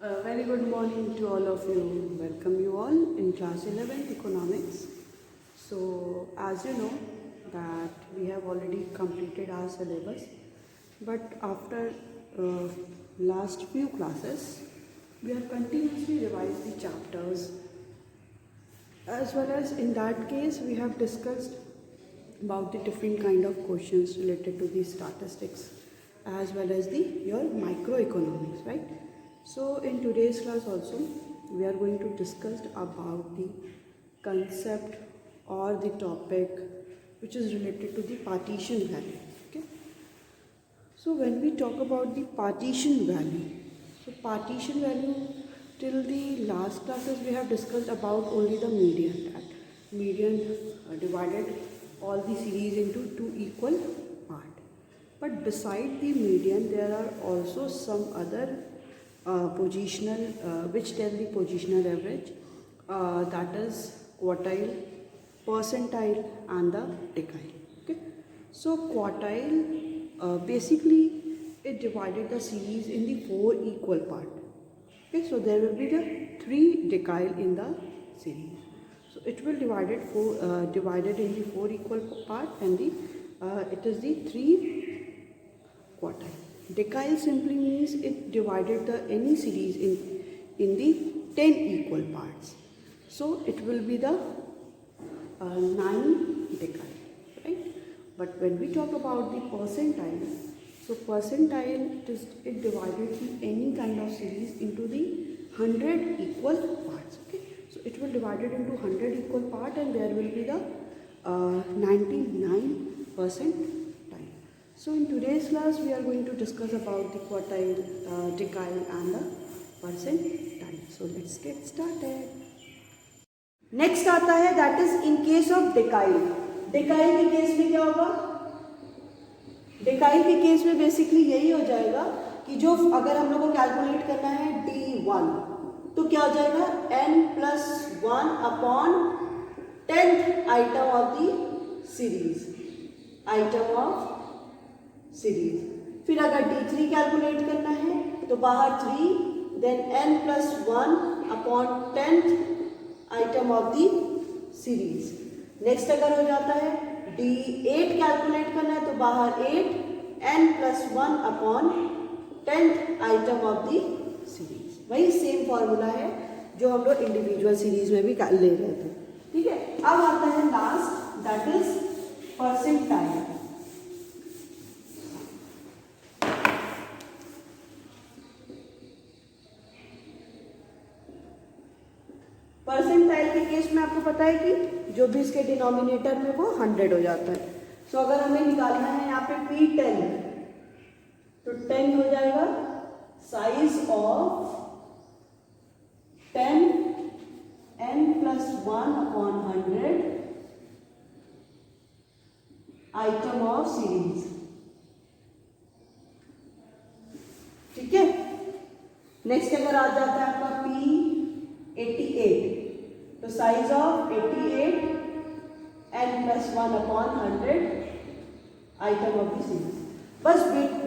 A very good morning to all of you. Welcome you all in class 11 economics. So as you know that we have already completed our syllabus, but after last few classes we have continuously revised the chapters, as well as in that case we have discussed about the different kind of questions related to the statistics as well as the your microeconomics, right? So in today's class also we are going to discuss about the concept or the topic which is related to the partition value. Okay, so when we talk about the partition value, so partition value, till the last classes we have discussed about only the median, that median divided all the series into two equal part. But beside the median there are also some other positional which tell the positional average, that is quartile, percentile and the decile. Okay, so quartile basically it divided the series in the four equal part. Okay, so there will be the three decile in the series. So it will divided in the four equal part, and the it is the three quartile. Decile simply means it divided the any series in the 10 equal parts. So it will be the 9 decile, right? But when we talk about the percentile, so percentile it divided the any kind of series into the 100 equal parts. Okay, so it will divided into 100 equal part, and there will be the 99% time. So in today's class we are going to discuss about the quartile, decile and the percentile. So let's get started. Next आता है that is in case of डेकाइल. डेकाइल के case में क्या होगा? डेकाइल के case में basically यही हो जाएगा कि जो अगर हम लोग को कैलकुलेट करना है D1, तो क्या हो जाएगा n+1 upon 10th item of the series, item of series. फिर अगर D3 कैलकुलेट करना है तो बाहर 3, then n+1 upon 10th item of the series. Next अगर हो जाता है D8 कैलकुलेट करना है तो बाहर 8, n+1 upon 10th item of the series. वही सेम फॉर्मूला है जो हम लोग इंडिविजुअल सीरीज में भी ले रहे थे. ठीक है, अब आता है last, that is percentile. Percentile के केस में आपको पता है कि जो भी इसके डिनोमिनेटर में वो 100 हो जाता है. सो अगर हमें निकालना है यहाँ पे P10, तो 10 हो जाएगा size of 10 n+1 upon 100 item of series. ठीक है, नेक्स्ट अगर आ जाता है आपका P88, तो size of 88 n+1 upon 100 item of the series. बस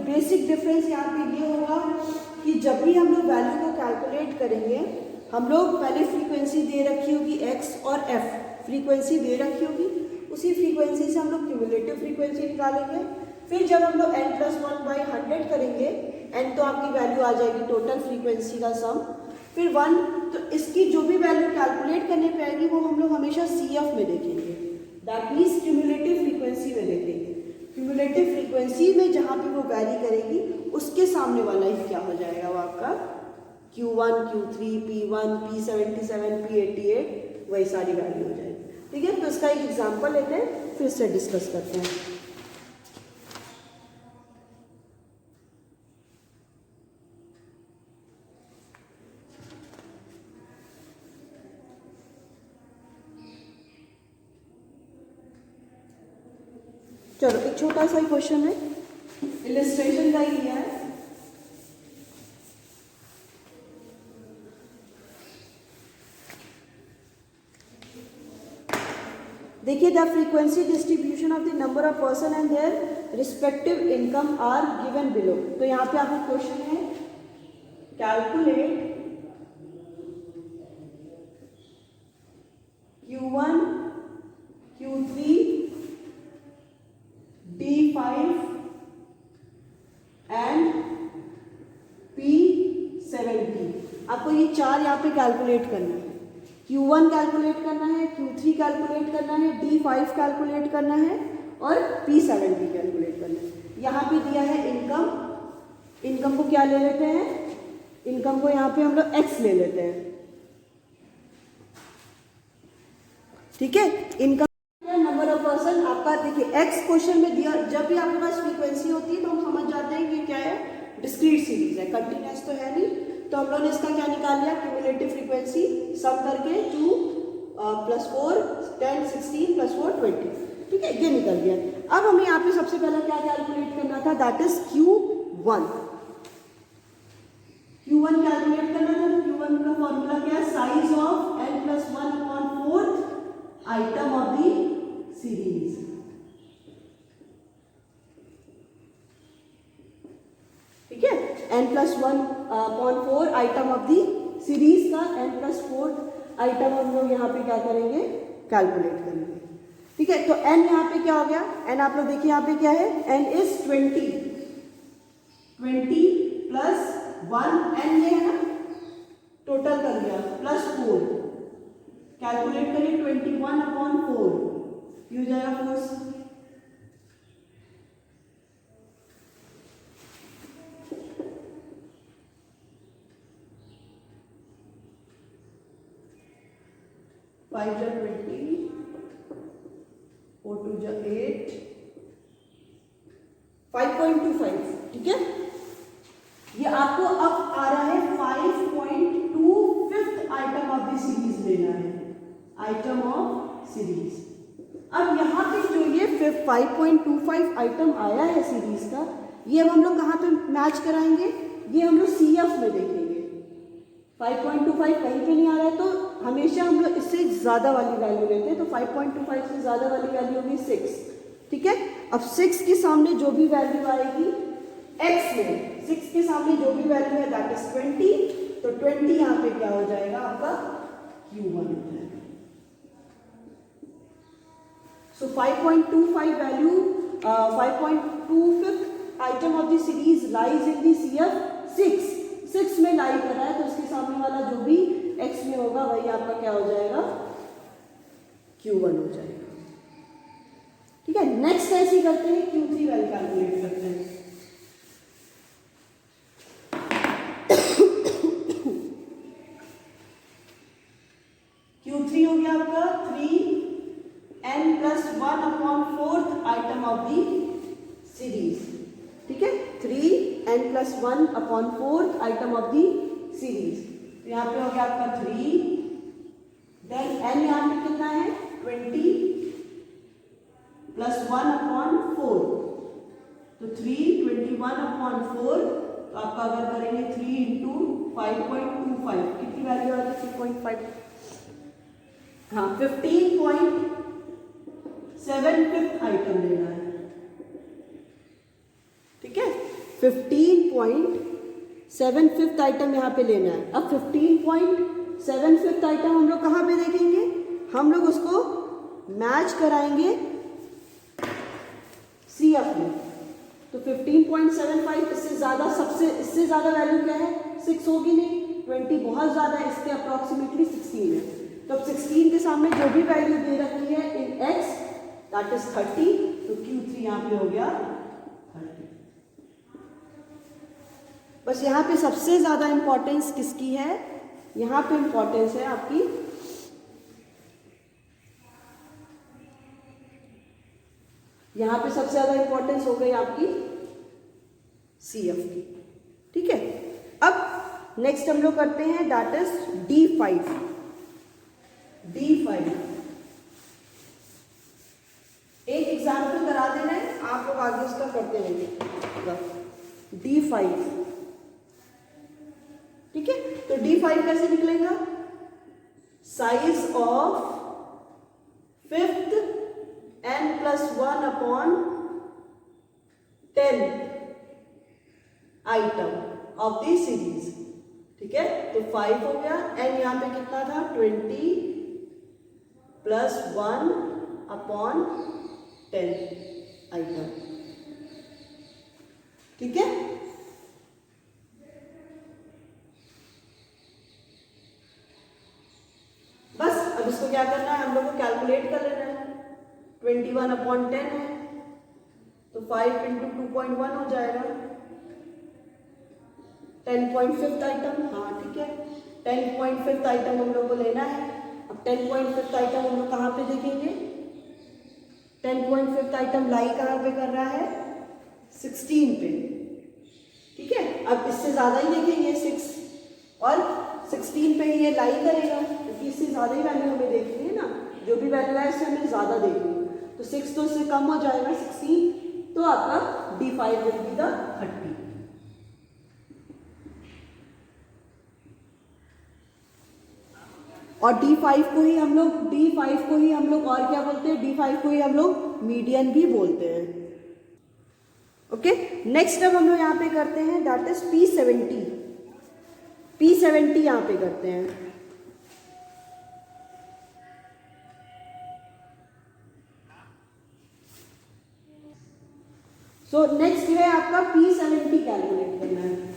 बेसिक डिफरेंस यहाँ पे ये होगा कि जब भी हम लोग वैल्यू को कैलकुलेट करेंगे, हम लोग पहले फ्रीक्वेंसी दे रखी होगी x और f, फ्रीक्वेंसी दे रखी होगी, उसी फ्रीक्वेंसी से हम लोग क्यूमुलेटिव फ्रीक्वेंसी निकालेंगे. फिर जब हम लोग n+1/100 करेंगे, n तो आपकी वैल्यू आ जाएगी टोटल फ्रीक्वेंसी का सम, फिर 1, तो इसकी जो भी वैल्यू कैलकुलेट करने पे आएगी वो हम लोग हमेशा CF में देखेंगे, दैट मीन्स क्यूमुलेटिव फ्रीक्वेंसी में देखेंगे. क्यूमुलेटिव फ्रीक्वेंसी में जहाँ पे वो वैरी करेगी उसके सामने वाला ही क्या हो जाएगा, वो आपका Q1, Q3, P1, P77, P88, वही सारी वैल्यू हो जाएगी. ठीक है, तो इसका एक एग्जाम्पल लेते हैं, फिर से डिस्कस करते हैं. चलो, एक छोटा सा ही क्वेश्चन है, इलस्ट्रेशन का ही लिया है. देखिए, the frequency distribution of the number of person and their respective income are given below. तो यहाँ पे आपको क्वेश्चन है, कैलकुलेट आपको ये 4 यहाँ पे कैलकुलेट करना है। Q1 कैलकुलेट करना है, Q3 कैलकुलेट करना है, D5 कैलकुलेट करना है और P7 भी कैलकुलेट करना है। यहाँ पे दिया है इनकम, इनकम को क्या ले लेते हैं, इनकम को यहाँ पे हम लोग x ले लेते हैं, ठीक है। इनकम नंबर ऑफ पर्सन आपका देखिए x क्वेश्चन में दिया, जब भी आपके पास फ्रीक्वेंसी होती है तो हम समझ जाते हैं कि क्या है, डिस्क्रीट सीरीज है, कंटिन्यूअस तो है नहीं। तो हम लोगों ने इसका क्या निकाल लिया, क्यूमुलेटिव फ्रीक्वेंसी सम करके 2 + 4 10 16 + 4 20, ठीक है, ये निकल गया। अब हमें यहाँ पे सबसे पहले क्या कैलकुलेट करना था, that is Q1। Q1 calculate करना था, तो Q1 का फॉर्मूला क्या है, size of n+1/4 item of the series, ठीक है। n+1/4 item of the series का n+4 आइटम हम लोग यहाँ पे क्या करेंगे, कैलकुलेट करेंगे, ठीक है। तो n यहाँ पे क्या हो गया, n आप लोग देखिए यहाँ पे क्या है, n इज 20 + 1, n ये है ना, टोटल कर दिया, +4 कैलकुलेट करिए, 21/4 ये हो जाएगा 4। 5 × 20, 4 × 2 = 8, 5.25, ठीक है। ये आपको अब आ रहा है 5.25 आइटम ऑफ द सीरीज लेना है, आइटम ऑफ सीरीज। अब यहाँ पे जो ये 5.25 आइटम आया है सीरीज का, ये अब हम लोग कहाँ पे मैच कराएंगे, ये हम लोग CF में देखेंगे। 5.25 कहीं पे नहीं आ रहा है तो हमेशा हम लोग इससे ज़्यादा वाली वैल्यू लेते हैं, तो 5.25 से ज़्यादा वाली वैल्यू होगी 6, ठीक है। अब 6 के सामने जो भी वैल्यू आएगी x में, 6 के सामने जो भी वैल्यू है दैट इज 20, तो 20 यहाँ पे क्या हो जाएगा आपका Q1 हो जाएगा। सो 5.25 value 5.25 item of the series lies in the CF 6 में लाई कर रहा है, तो उसके सामने वाला जो भी x में होगा वही आपका क्या हो जाएगा, Q1 हो जाएगा, ठीक है। नेक्स्ट ऐसे करते हैं, Q3 वैल्यू कैलकुलेट करते हैं। Q3 हो गया आपका 3n+1/4 item of the series, ठीक है, 3n+1/4 item of the series. यहाँ पे हो गया आपका 3, देन n यहाँ पे कितना है 20 + 1/4, तो 3 21/4, तो आपका अगर करेंगे 3 × 5.25 कितनी वैल्यू आ गई, 3.5, हाँ 15.75 आइटम लेना है, ठीक है, 15.75 आइटम यहाँ पे लेना है। अब 15.75 आइटम हम लोग कहाँ पे देखेंगे, हम लोग उसको मैच कराएंगे CF में, तो 15.75 इससे ज़्यादा, सबसे इससे ज़्यादा वैल्यू क्या है, 6 होगी नहीं, 20 बहुत ज़्यादा है, इसके अप्रॉक्सीमेटली 16 है, तो अब 16 के सामने जो भी वैल्यू दे रखी है इन x दैट इज 30, तो Q3 यहाँ पे हो गया 30। बस यहाँ पे सबसे ज़्यादा इंपॉर्टेंस किसकी है, यहाँ पे इंपॉर्टेंस है आपकी यहाँ पे सबसे ज़्यादा इंपॉर्टेंस हो गई आपकी CF की, ठीक है। अब नेक्स्ट हम लोग करते हैं दैट इज D5। एक एग्जाम्पल करा देना है, आप लोग आगे उसका करते रहेंगे। D5, ठीक है, तो D5 कैसे निकलेगा, size of 5th n+1/10 item of the series, ठीक है, तो 5 हो गया, n यहाँ पे कितना था 20 + 1/10 आइटम, ठीक है। इसको क्या करना है, हम लोग को कैलकुलेट कर लेना है। 21/10 है तो 5 × 2.1 हो जाएगा। 10.5 आइटम, हाँ ठीक है, 10.5 आइटम हम लोग को लेना है। अब 10.5 आइटम हम लोग कहाँ पे देखेंगे, 10.5 आइटम लाई कहाँ पे कर रहा है, 16 पे, ठीक है। अब इससे ज़्यादा ही देखेंगे 6 और 16 पे ही ये लाई करेगा, क्योंकि इससे ज़्यादा ही वैल्यू हमें देखनी है ना, जो भी वैल्यू है इससे हमें ज़्यादा देखनी है। तो 6 तो इससे कम हो जाएगा 16, तो आपका D5 विल बी द 30। और D5 को ही हम लोग और क्या बोलते हैं, D5 को ही हम लोग मीडियन भी बोलते हैं। ओके, नेक्स्ट अब हम लोग यहाँ पे करते हैं दैट इज P70 यहाँ पे करते हैं। सो नेक्स्ट है आपका P70 कैलकुलेट करना है।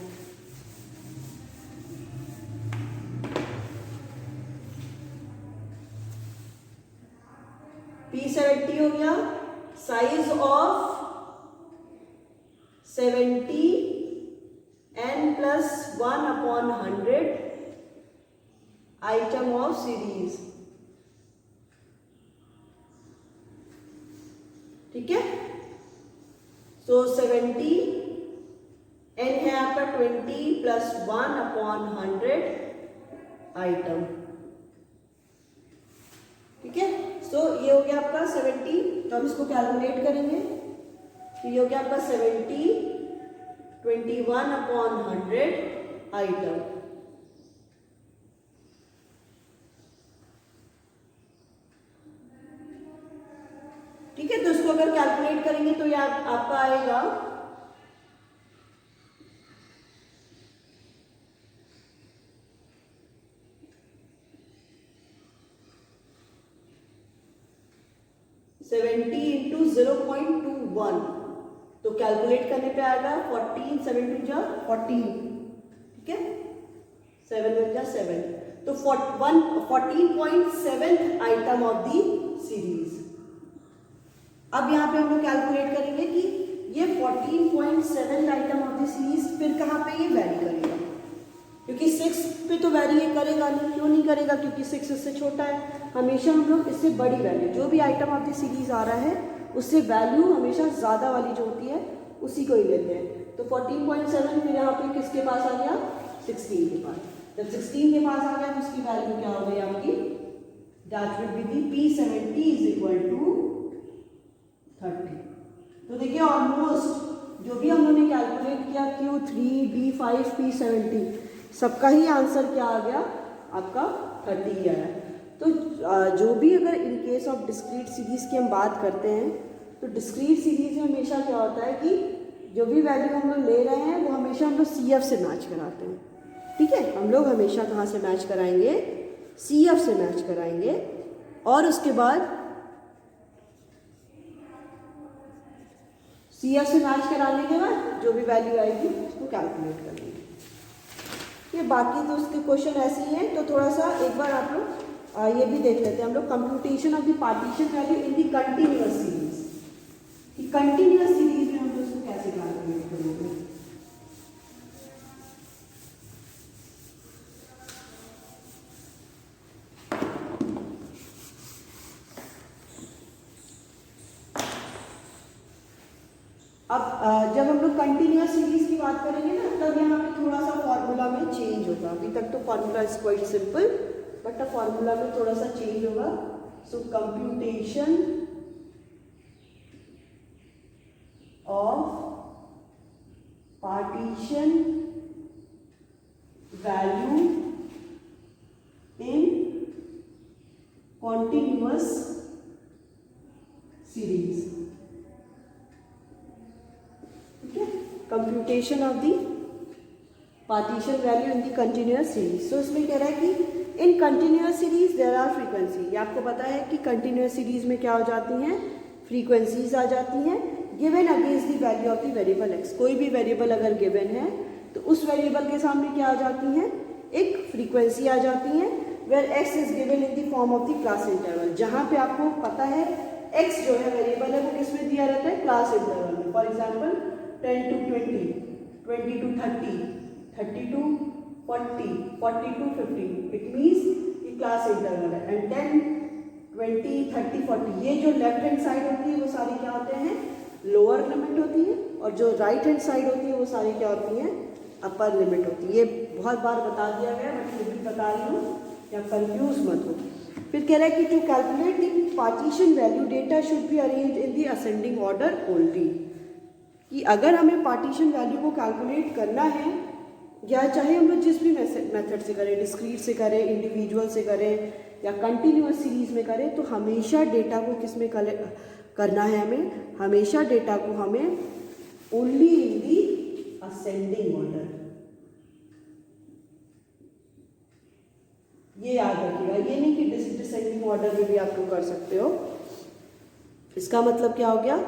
P70 हो गया, size of 70 n+1/100 item of series, ठीक है। सो 70 n है आपका 20 + 1/100 आइटम, ठीक है। सो ये हो गया आपका 70, तो हम इसको कैलकुलेट करेंगे। तो ये हो गया आपका 70 21/100 आइटम, ठीक है। तो इसको अगर कैलकुलेट करेंगे तो ये आपका आएगा 70 × 0.21, तो कैलकुलेट करने पे आएगा 14, 7 × 2 = 14, ठीक है, 7 × 7, तो 14.7 आइटम ऑफ दी सीरीज। अब यहाँ पे हम लोग कैलकुलेट करेंगे कि ये 14.7 आइटम ऑफ दी सीरीज फिर कहाँ पे ये वैरी करेगा, क्योंकि 6 पे तो वैरी ये करेगा नहीं। क्यों नहीं करेगा, क्योंकि 6 इससे छोटा है। हमेशा हम लोग इससे बड़ी वैल्यू, जो भी आइटम ऑफ द सीरीज आ रहा है उससे वैल्यू हमेशा ज़्यादा वाली जो होती है उसी को ही लेते हैं। तो 14.7 फिर यहाँ पे किसके पास आ गया, 16 के पास। जब 16 के पास आ गया तो उसकी वैल्यू क्या हो गई आपकी, that will be the P70 = 30। तो देखिए ऑलमोस्ट जो भी हम लोगों ने कैलकुलेट किया Q3, D5, P70 सबका ही आंसर क्या आ गया आपका 30 ही आया। तो जो भी अगर इन केस ऑफ डिस्क्रीट सीरीज की हम बात करते हैं तो डिस्क्रीट सीरीज में हमेशा क्या होता है कि जो भी वैल्यू हम लोग ले रहे हैं वो हमेशा हम लोग CF से मैच कराते हैं, ठीक है। हम लोग हमेशा कहाँ से मैच कराएंगे, CF से मैच कराएंगे, और उसके बाद CF से मैच कराने के बाद जो भी वैल्यू आएगी उसको कैलकुलेट कर लेंगे। ये बाकी तो उसके क्वेश्चन ऐसे ही हैं। तो थोड़ा सा एक बार आप लोग ये भी देख लेते हैं हम लोग, computation of the partition value in the continuous series. कि कंटिन्यूअस सीरीज में हम लोग इसको कैसे कैलकुलेट करेंगे। अब जब हम लोग कंटिन्यूअस सीरीज की बात करेंगे ना, तब यहाँ पे थोड़ा सा फॉर्मूला में चेंज होगा। अभी तक तो formula is quite simple, but formula में थोड़ा सा चेंज होगा। So computation of partition value in continuous series, ठीक है। Computation of the partition value in the continuous series. So इसमें कह रहा है कि in continuous series there are frequency. ये आपको पता है कि कंटिन्यूअस सीरीज में क्या हो जाती हैं, फ्रीक्वेंसीज आ जाती हैं given against the value of the variable x. कोई भी वेरिएबल अगर गिवन है तो उस वेरिएबल के सामने क्या आ जाती हैं, एक फ्रीक्वेंसी आ जाती है where x is given in the form of the class interval. जहाँ पे आपको पता है एक्स जो है वेरिएबल है वो किस में दिया रहता है, क्लास इंटरवल में। For example 10 to 20, 20 to 30, 30 to 40, 40 to 50, it means ये क्लास इंटरवल है। एंड 10, 20, 30, 40 ये जो लेफ्ट हैंड साइड होती है वो सारी क्या होते हैं, लोअर लिमिट होती है, और जो राइट हैंड साइड होती है वो सारी क्या होती हैं, अपर लिमिट होती है। ये बहुत बार बता दिया गया, मैं फिर भी बता रही हूँ, या कंफ्यूज मत हो। फिर कह रहा है कि to calculate the partition value data should be arrange in the ascending order only. कि अगर हमें पार्टीशन वैल्यू को कैलकुलेट करना है, या चाहे हम लोग जिस भी मेथड से करें, डिस्क्रीट से करें, इंडिविजुअल से करें, या कंटिन्यूअस सीरीज में करें, तो हमेशा डेटा को किस में करना है, हमें हमेशा डेटा को हमें only in the ascending order. ये याद रखिएगा, ये नहीं कि डिसेंडिंग ऑर्डर में भी आप लोग कर सकते हो। इसका मतलब क्या हो गया,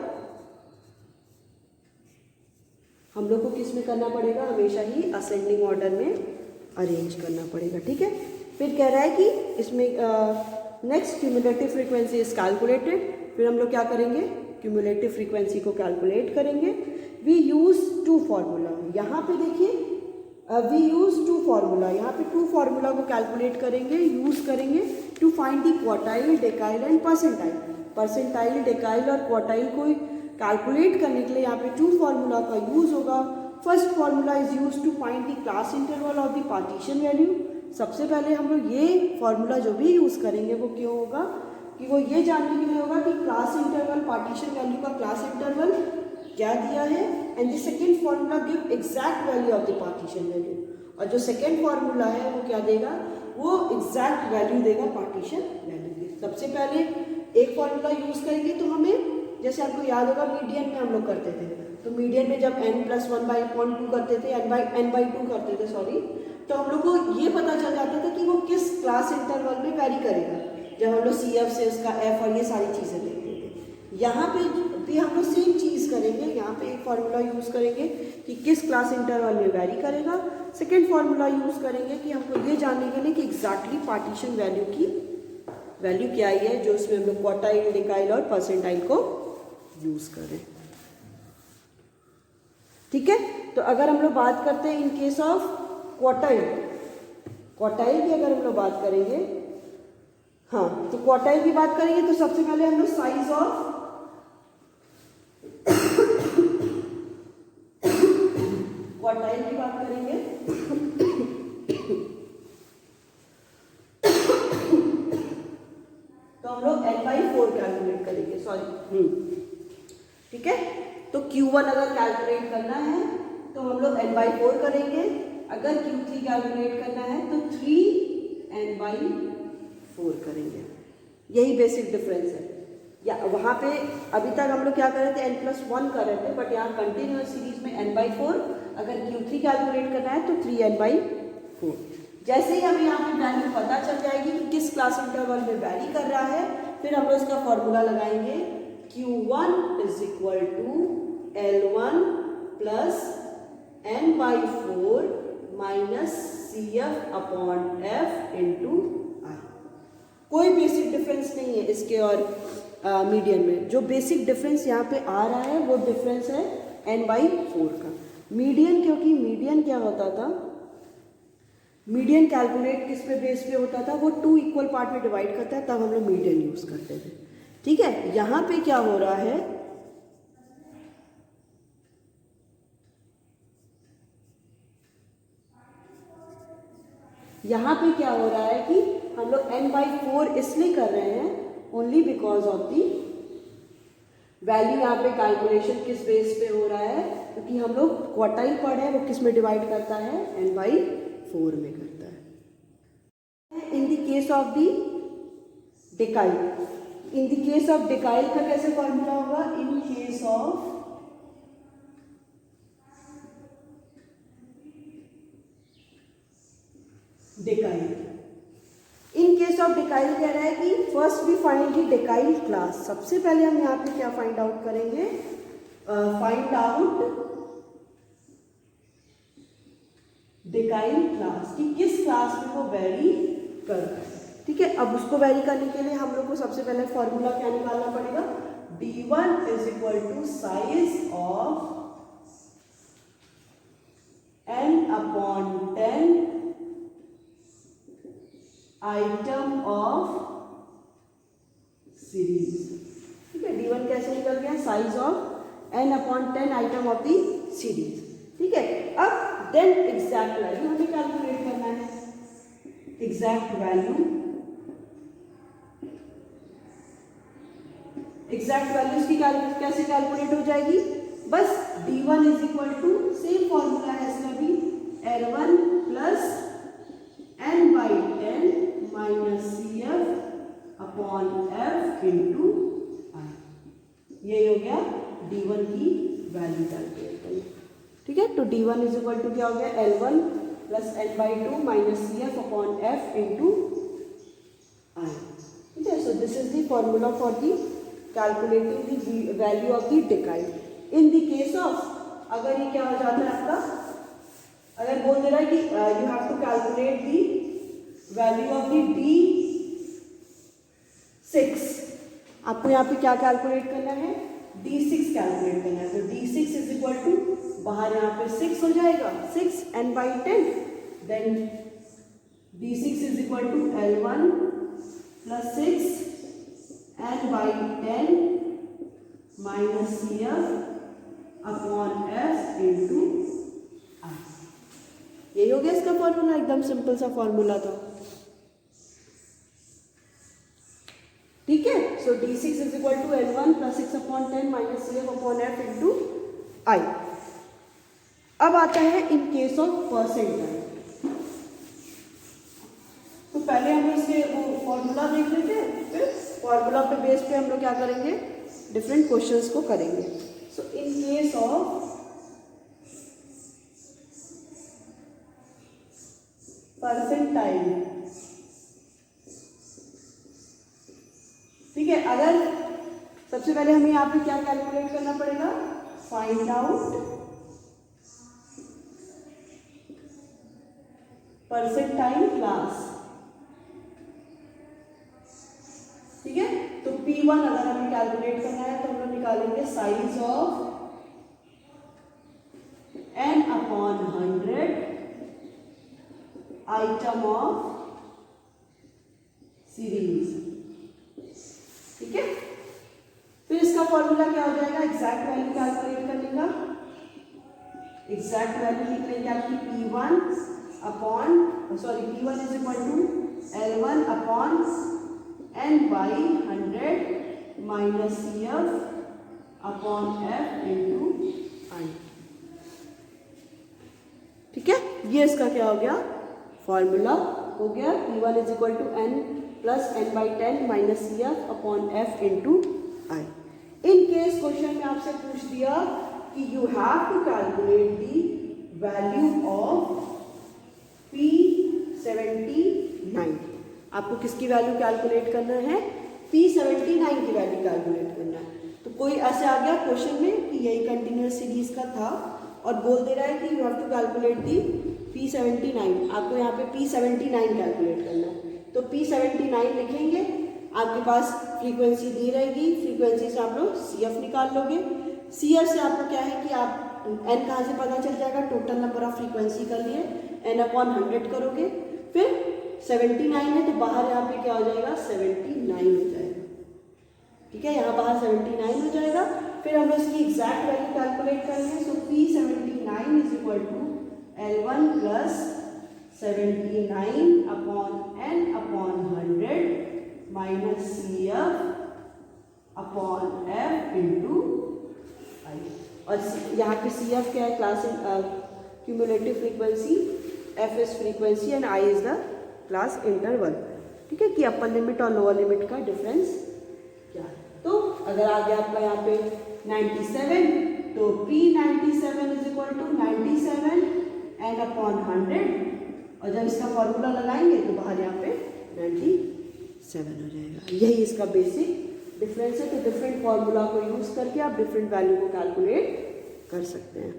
हम लोग को किस में करना पड़ेगा, हमेशा ही असेंडिंग ऑर्डर में अरेंज करना पड़ेगा। ठीक है, फिर कह रहा है कि इसमें next cumulative frequency is calculated. फिर हम लोग क्या करेंगे, क्यूमुलेटिव फ्रीक्वेंसी को कैलकुलेट करेंगे। वी यूज टू फार्मूला, यहाँ पे देखिए वी यूज टू फार्मूला, यहाँ पे टू फार्मूला को कैलकुलेट करेंगे, यूज करेंगे to find the quartile, decile and percentile. Percentile, decile और क्वार्टाइल को कैलकुलेट करने के लिए यहाँ पे टू फार्मूला का यूज होगा। First formula is use to find the class interval of the partition value. सबसे पहले हम लोग ये फार्मूला जो भी यूज करेंगे वो क्यों होगा, कि वो ये जानने के लिए होगा कि क्लास इंटरवल, पार्टीशन वैल्यू का क्लास इंटरवल क्या दिया है, and the second formula give exact value of the partition value. और जो सेकेंड फार्मूला है वो क्या देगा, वो एग्जैक्ट वैल्यू देगा पार्टीशन वैल्यू की। सबसे पहले एक फार्मूला यूज करेंगे तो हमें, जैसे आपको याद होगा मीडियन में हम लोग करते थे, तो मीडियन में जब n+1/2 करते थे, n/2 करते थे सॉरी, तो हम लोग को ये पता चल जाता था कि वो किस क्लास इंटरवल में वैरी करेगा, जब हम लोग CF से उसका F और ये सारी चीज़ें देखते थे। यहाँ पे भी हम लोग सेम चीज़ करेंगे, यहाँ पे एक फार्मूला यूज़ करेंगे कि किस क्लास इंटरवल में वैरी करेगा। सेकेंड फार्मूला यूज़ करेंगे कि हमको ये जानने के लिए कि एग्जैक्टली पार्टीशन वैल्यू की वैल्यू क्या आई है, जो उसमें हम लोग क्वार्टाइल, डेकाइल और परसेंटाइल को यूज़ करें। ठीक है, तो अगर हम लोग बात करते हैं इन केस ऑफ क्वार्टाइल, क्वार्टाइल की अगर हम लोग बात करेंगे, हाँ, तो क्वार्टाइल की बात करेंगे तो सबसे पहले हम लोग साइज ऑफ क्वार्टाइल की बात करेंगे। तो हम लोग n/4 कैलकुलेट करेंगे, सॉरी, ठीक है। तो Q1 अगर कैलकुलेट करना है तो हम लोग n/4 करेंगे, अगर Q3 कैलकुलेट करना है तो 3n/4 करेंगे। यही बेसिक डिफरेंस है। या वहाँ पे अभी तक हम लोग क्या कर रहे थे, n+1 कर रहे थे, बट यहाँ कंटिन्यूअस सीरीज में n/4, अगर Q3 कैलकुलेट करना है तो 3n/4। जैसे ही हमें यहाँ पे वैल्यू पता चल जाएगी कि किस क्लास इंटरवल में वैरी कर रहा है, फिर हम लोग इसका फॉर्मूला लगाएंगे, Q1 is equal to L1 plus n/4 minus CF upon F into I। कोई बेसिक डिफरेंस नहीं है इसके और मीडियन में। जो बेसिक डिफरेंस यहाँ पे आ रहा है वो डिफरेंस है n/4 का। मीडियन, क्योंकि मीडियन क्या होता था, मीडियन कैलकुलेट किस पे बेस पे होता था, वो 2 इक्वल पार्ट में डिवाइड करता है, तब हम लोग मीडियन यूज करते थे। ठीक है, यहाँ पे क्या हो रहा है, यहाँ पे क्या हो रहा है कि हम लोग n/4 इसलिए कर रहे हैं only because of the value. यहाँ पे कैलकुलेशन किस बेस पे हो रहा है, क्योंकि हम लोग क्वार्टाइल पढ़े हैं, वो किस में डिवाइड करता है, n/4 में करता है। In the case of the decile, in the case of decile का कैसे फॉर्मूला होगा, in case of decile, in case of decile कह रहा है कि first we find the decile class. सबसे पहले हम यहाँ पे क्या फाइंड आउट करेंगे, फाइंड आउट डेकाइल क्लास, कि किस क्लास में वो वैरी कर रहा है। ठीक है, अब उसको वेरी करने के लिए हम लोग को सबसे पहले फॉर्मूला क्या निकालना पड़ेगा, D1 is equal to size of n/10 item of series. ठीक है, D1 कैसे निकल गया, size of n/10 item of the series. ठीक है, अब देन एग्जैक्ट वैल्यू हमें कैलकुलेट करना है। एग्जैक्ट वैल्यू इसकी कैसे कैलकुलेट हो जाएगी, बस D1 is equal to same formula है इसका भी, L1 plus n/10 minus CF upon F into I। ये हो गया D1 की वैल्यू कैलकुलेट करना। ठीक है, तो D1 इज इक्वल टू क्या हो गया, L1 plus n/2 minus CF upon F into I। ठीक है, so this is the formula for the calculating the value of the डेकाइड। इन द केस ऑफ अगर ये क्या हो जाता है आपका, अगर बोल दे रहा है कि you have to calculate the value of the D6, आपको यहाँ पे क्या कैलकुलेट करना है, D6 कैलकुलेट करना है। तो D6 इज इक्वल टू, बाहर यहाँ पे 6 हो जाएगा, 6 n/10, then D6 is equal to L1 plus 6 n/10 minus CF upon F into I। यही हो गया इसका फॉर्मूला, एकदम सिंपल सा फॉर्मूला था। ठीक है, so D6 is equal to L1 plus 6 upon 10 minus CF upon F into I। अब आता है इन केस ऑफ परसेंटाइल। तो पहले हम इसके वो फॉर्मूला देख लेते हैं, फिर फॉर्मूला पे बेस पे हम लोग क्या करेंगे, डिफरेंट क्वेश्चंस को करेंगे। सो इन केस ऑफ परसेंटाइल, ठीक है, अगर सबसे पहले हमें यहाँ पे क्या कैलकुलेट करना पड़ेगा, फाइंड आउट परसेंटाइल क्लास। ठीक है, तो P1 अगर हमें कैलकुलेट करना है तो हम लोग निकालेंगे size of n/100 item of series. ठीक है, फिर इसका फॉर्मूला क्या हो जाएगा, एग्जैक्ट वैल्यू कैलकुलेट करने का। एग्जैक्ट वैल्यू लिख लेंगे आपकी P1 is equal to L1 upon n/100 minus CF upon F into I। ठीक है, ये इसका क्या हो गया, फॉर्मूला हो गया। P1 is equal to n plus n/10 minus CF upon F into I। In case question में आपसे पूछ दिया कि you have to calculate the value of P79। आपको किसकी वैल्यू कैलकुलेट करना है, P79 की वैल्यू कैलकुलेट करना है। तो कोई ऐसे आ गया क्वेश्चन में कि यही कंटिन्यूअस सीरीज का था और बोल दे रहा है कि you have to calculate the P79, आपको यहाँ पे P79 कैलकुलेट करना है। तो P79 लिखेंगे, आपके पास फ्रीक्वेंसी दी रहेगी, फ्रीक्वेंसी से आप लोग CF निकाल लोगे। CF से आपको क्या है कि आप n कहाँ से पता चल जाएगा, टोटल नंबर ऑफ फ्रीक्वेंसी कर लिए n/100 करोगे, फिर 79 है तो बाहर यहाँ पे क्या हो जाएगा, 79 हो जाएगा। ठीक है, यहाँ बाहर 79 हो जाएगा। फिर हम इसकी एग्जैक्ट वैल्यू कैलकुलेट करेंगे। So P79 is equal to L1 plus 79 upon n/100 minus CF upon F into I। और यहाँ पे CF क्या है, class cumulative frequency, F is frequency and I is the class interval. ठीक है, कि upper limit और लोअर लिमिट का डिफरेंस क्या है। तो अगर आ गया आपका यहाँ पे 97, तो P97 is equal to 97 n/100, और जब इसका फॉर्मूला लगाएंगे तो बाहर यहाँ पे 97 हो जाएगा। यही इसका बेसिक डिफरेंस है। तो डिफरेंट फॉर्मूला को यूज करके आप डिफरेंट वैल्यू को कैलकुलेट कर सकते हैं।